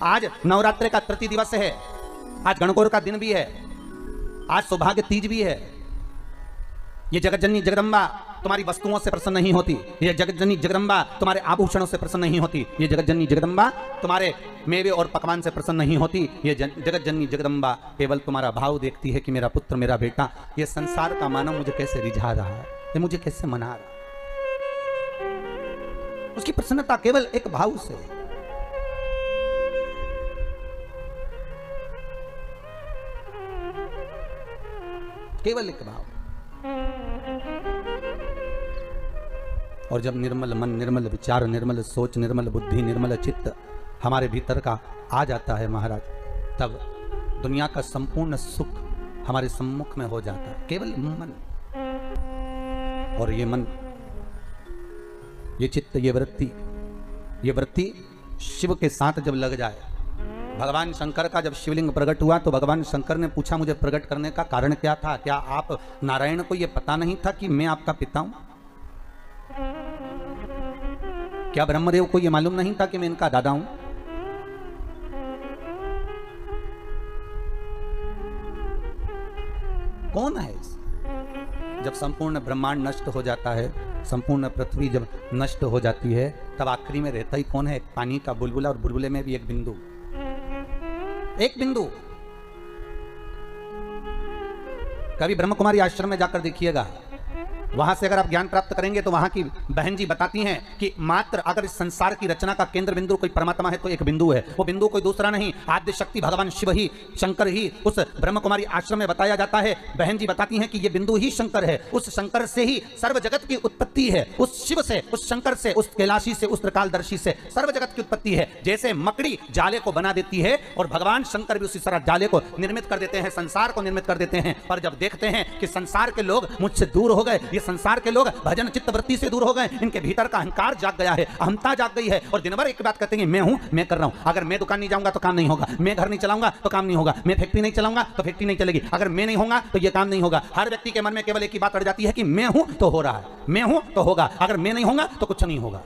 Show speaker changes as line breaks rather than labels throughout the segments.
आज नवरात्रि का तृतीय दिवस है, आज गणगौर का दिन भी है, आज सौभाग्य तीज भी है। ये जगतजननी जगदम्बा तुम्हारी वस्तुओं से प्रसन्न नहीं होती, ये जगतजननी जगदम्बा तुम्हारे आभूषणों से प्रसन्न नहीं होती, ये जगतजननी जगदम्बा तुम्हारे मेवे और पकवान से प्रसन्न नहीं होती। ये जगतजननी जगदम्बा केवल तुम्हारा भाव देखती है कि मेरा पुत्र, मेरा बेटा, ये संसार का मानव मुझे कैसे रिझा रहा है, ये मुझे कैसे मना रहा है। उसकी प्रसन्नता केवल एक भाव से। केवल एक भाव। और जब निर्मल मन, निर्मल विचार, निर्मल सोच, निर्मल बुद्धि, निर्मल चित्त हमारे भीतर का आ जाता है महाराज, तब दुनिया का संपूर्ण सुख हमारे सम्मुख में हो जाता है। केवल मन। और ये मन, ये चित्त, ये वृत्ति शिव के साथ जब लग जाए। भगवान शंकर का जब शिवलिंग प्रकट हुआ तो भगवान शंकर ने पूछा, मुझे प्रकट करने का कारण क्या था? क्या आप नारायण को यह पता नहीं था कि मैं आपका पिता हूं? क्या ब्रह्मदेव को यह मालूम नहीं था कि मैं इनका दादा हूं? कौन है इस? जब संपूर्ण ब्रह्मांड नष्ट हो जाता है, संपूर्ण पृथ्वी जब नष्ट हो जाती है, तब आखिरी में रहता ही कौन है? एक पानी का बुलबुला, और बुलबुले में भी एक बिंदु, एक बिंदु। कभी ब्रह्म कुमारी आश्रम में जाकर देखिएगा, वहां से अगर आप ज्ञान प्राप्त करेंगे तो वहां की बहन जी बताती हैं कि मात्र अगर इस संसार की रचना का केंद्र बिंदु कोई परमात्मा है तो एक बिंदु है। वो बिंदु कोई दूसरा नहीं, आद्य शक्ति भगवान शिव ही, शंकर ही उस ब्रह्म कुमारी आश्रम में बताया जाता है। बहन जी बताती हैं कि ये बिंदु ही शंकर है, उस शंकर से ही सर्व जगत की उत्पत्ति है, उस शिव से, उस शंकर से, उस कैलाशी से, उस त्रिकालदर्शी से सर्व जगत की उत्पत्ति है। जैसे मकड़ी जाले को बना देती है और भगवान शंकर भी उसी तरह जाले को निर्मित कर देते हैं, संसार को निर्मित कर देते हैं। पर जब देखते हैं कि संसार के लोग मुझसे दूर हो गए, ये संसार के लोग भजन चित्त वृत्ति से दूर हो गए, इनके भीतर का अहंकार जाग गया है, अहंता जाग गई है, और दिन भर एक बात कहते हैं, मैं हूं, मैं कर रहा हूं। अगर मैं दुकान नहीं जाऊंगा तो काम नहीं होगा, मैं घर नहीं चलाऊंगा तो काम नहीं होगा, मैं फैक्ट्री नहीं चलाऊंगा तो फैक्ट्री नहीं चलेगी, अगर मैं नहीं होगा तो यह काम नहीं होगा। हर व्यक्ति के मन में केवल एक ही बात अड़ जाती है कि मैं हूं तो हो रहा है, मैं हूं तो होगा, अगर मैं नहीं होगा तो कुछ नहीं होगा।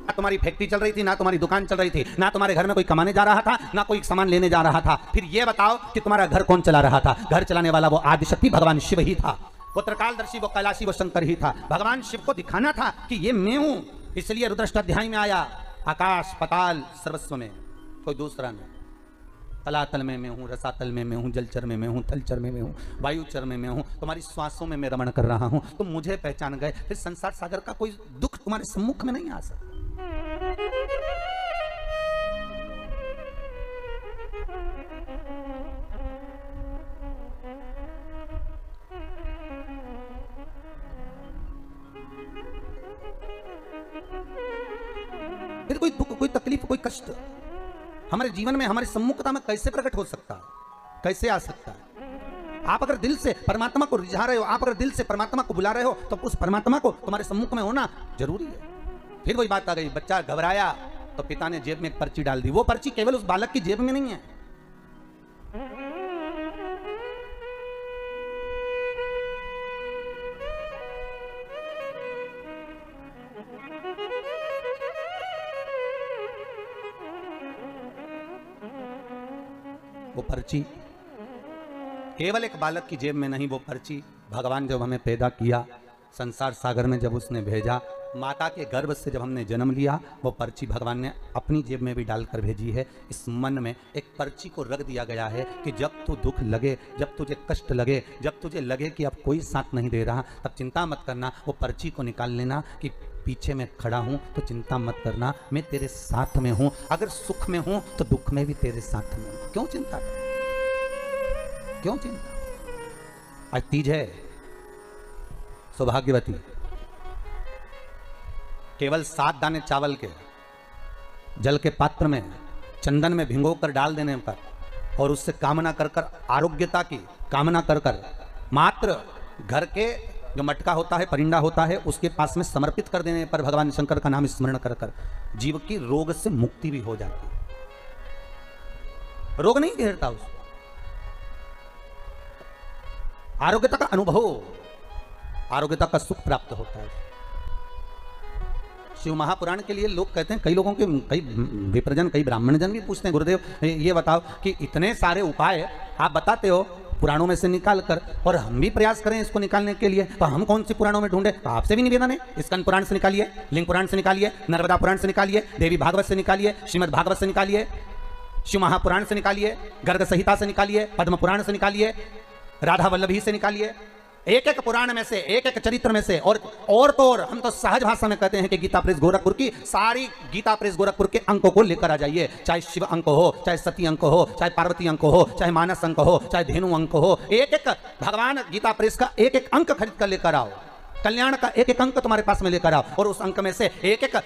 ना तुम्हारी फैक्ट्री चल रही थी, ना तुम्हारी दुकान चल रही थी, ना तुम्हारे घर में कोई कमाने जा रहा था, ना कोई सामान लेने जा रहा था। फिर यह बताओ कि तुम्हारा घर कौन चला रहा था? घर चलाने वाला वो आदिशक्ति भगवान शिव ही था, वो त्रिकालदर्शी, वो कैलाशी, वो शंकर ही था। भगवान शिव को दिखाना था कि ये मैं हूं, इसलिए रुद्राष्टाध्याय में आया, आकाश पताल सर्वस्व में, कोई दूसरा नहीं। तलातल में मैं हूं, रसातल में मैं हूं, जलचर में मैं हूं, थलचर में मैं हूं, वायुचर में मैं हूं, तुम्हारी श्वासों में मैं रमण कर रहा हूं। तुम मुझे पहचान गए, फिर संसार सागर का कोई दुख तुम्हारे सम्मुख में नहीं आ सकता। फिर कोई दुख, कोई तकलीफ, कोई कष्ट हमारे जीवन में, हमारी सम्मुखता में कैसे प्रकट हो सकता है? कैसे आ सकता है? आप अगर दिल से परमात्मा को रिझा रहे हो, आप अगर दिल से परमात्मा को बुला रहे हो, तो उस परमात्मा को तुम्हारे सम्मुख में होना जरूरी है। फिर वही बात आ गई, बच्चा घबराया तो पिता ने जेब में एक पर्ची डाल दी। वो पर्ची केवल उस बालक की जेब में नहीं है, वो पर्ची केवल एक बालक की जेब में नहीं, वो पर्ची भगवान जब हमें पैदा किया, संसार सागर में जब उसने भेजा, माता के गर्भ से जब हमने जन्म लिया, वो पर्ची भगवान ने अपनी जेब में भी डालकर भेजी है। इस मन में एक पर्ची को रख दिया गया है कि जब तू दुख लगे, जब तुझे कष्ट लगे, जब तुझे लगे कि अब कोई साथ नहीं दे रहा, तब चिंता मत करना, वो पर्ची को निकाल लेना कि पीछे मैं खड़ा हूं, तो चिंता मत करना, मैं तेरे साथ में हूं। अगर सुख में हूं तो दुख में भी तेरे साथ में हूं। क्यों चिंता, क्यों चिंता? आज तीज है, सौभाग्यवती केवल 7 दाने चावल के जल के पात्र में चंदन में भिगो कर डाल देने पर, और उससे कामना कर कर, आरोग्यता की कामना कर कर, मात्र घर के जो मटका होता है, परिंदा होता है, उसके पास में समर्पित कर देने पर भगवान शंकर का नाम स्मरण कर कर जीव की रोग से मुक्ति भी हो जाती है। रोग नहीं घेरता उसको, आरोग्यता का अनुभव, आरोग्यता का सुख प्राप्त होता है। शिव महापुराण के लिए लोग कहते हैं, कई लोगों के, कई विप्रजन, कई ब्राह्मणजन भी पूछते हैं, गुरुदेव ये बताओ कि इतने सारे उपाय आप बताते हो पुराणों में से निकाल कर, और हम भी प्रयास करें इसको निकालने के लिए, तो हम कौन सी पुराणों में ढूंढे? तो आपसे भी निवेदन है, स्कंद पुराण से निकालिए, लिंग पुराण से निकालिए, नर्मदा पुराण से निकालिए, देवी भागवत से निकालिए, श्रीमद् भागवत से निकालिए, शिव महापुराण से निकालिए, गर्ग संहिता से निकालिए, पद्म पुराण से निकालिए, राधा वल्लभी से निकालिए, एक एक पुराण में से, एक एक चरित्र में से। और तो और हम तो सहज भाषा में कहते हैं कि गीता प्रेस गोरखपुर की सारी गीता प्रेस गोरखपुर के अंकों को लेकर आ जाइए, चाहे शिव अंक हो, चाहे सती अंक हो, चाहे पार्वती अंक हो, चाहे मानस अंक हो, चाहे धेनु अंक हो, एक एक भगवान गीता प्रेस का एक एक अंक खरीद कर लेकर आओ, कल्याण का एक एक अंक तुम्हारे पास में लेकर आओ, और उस अंक में से एक एक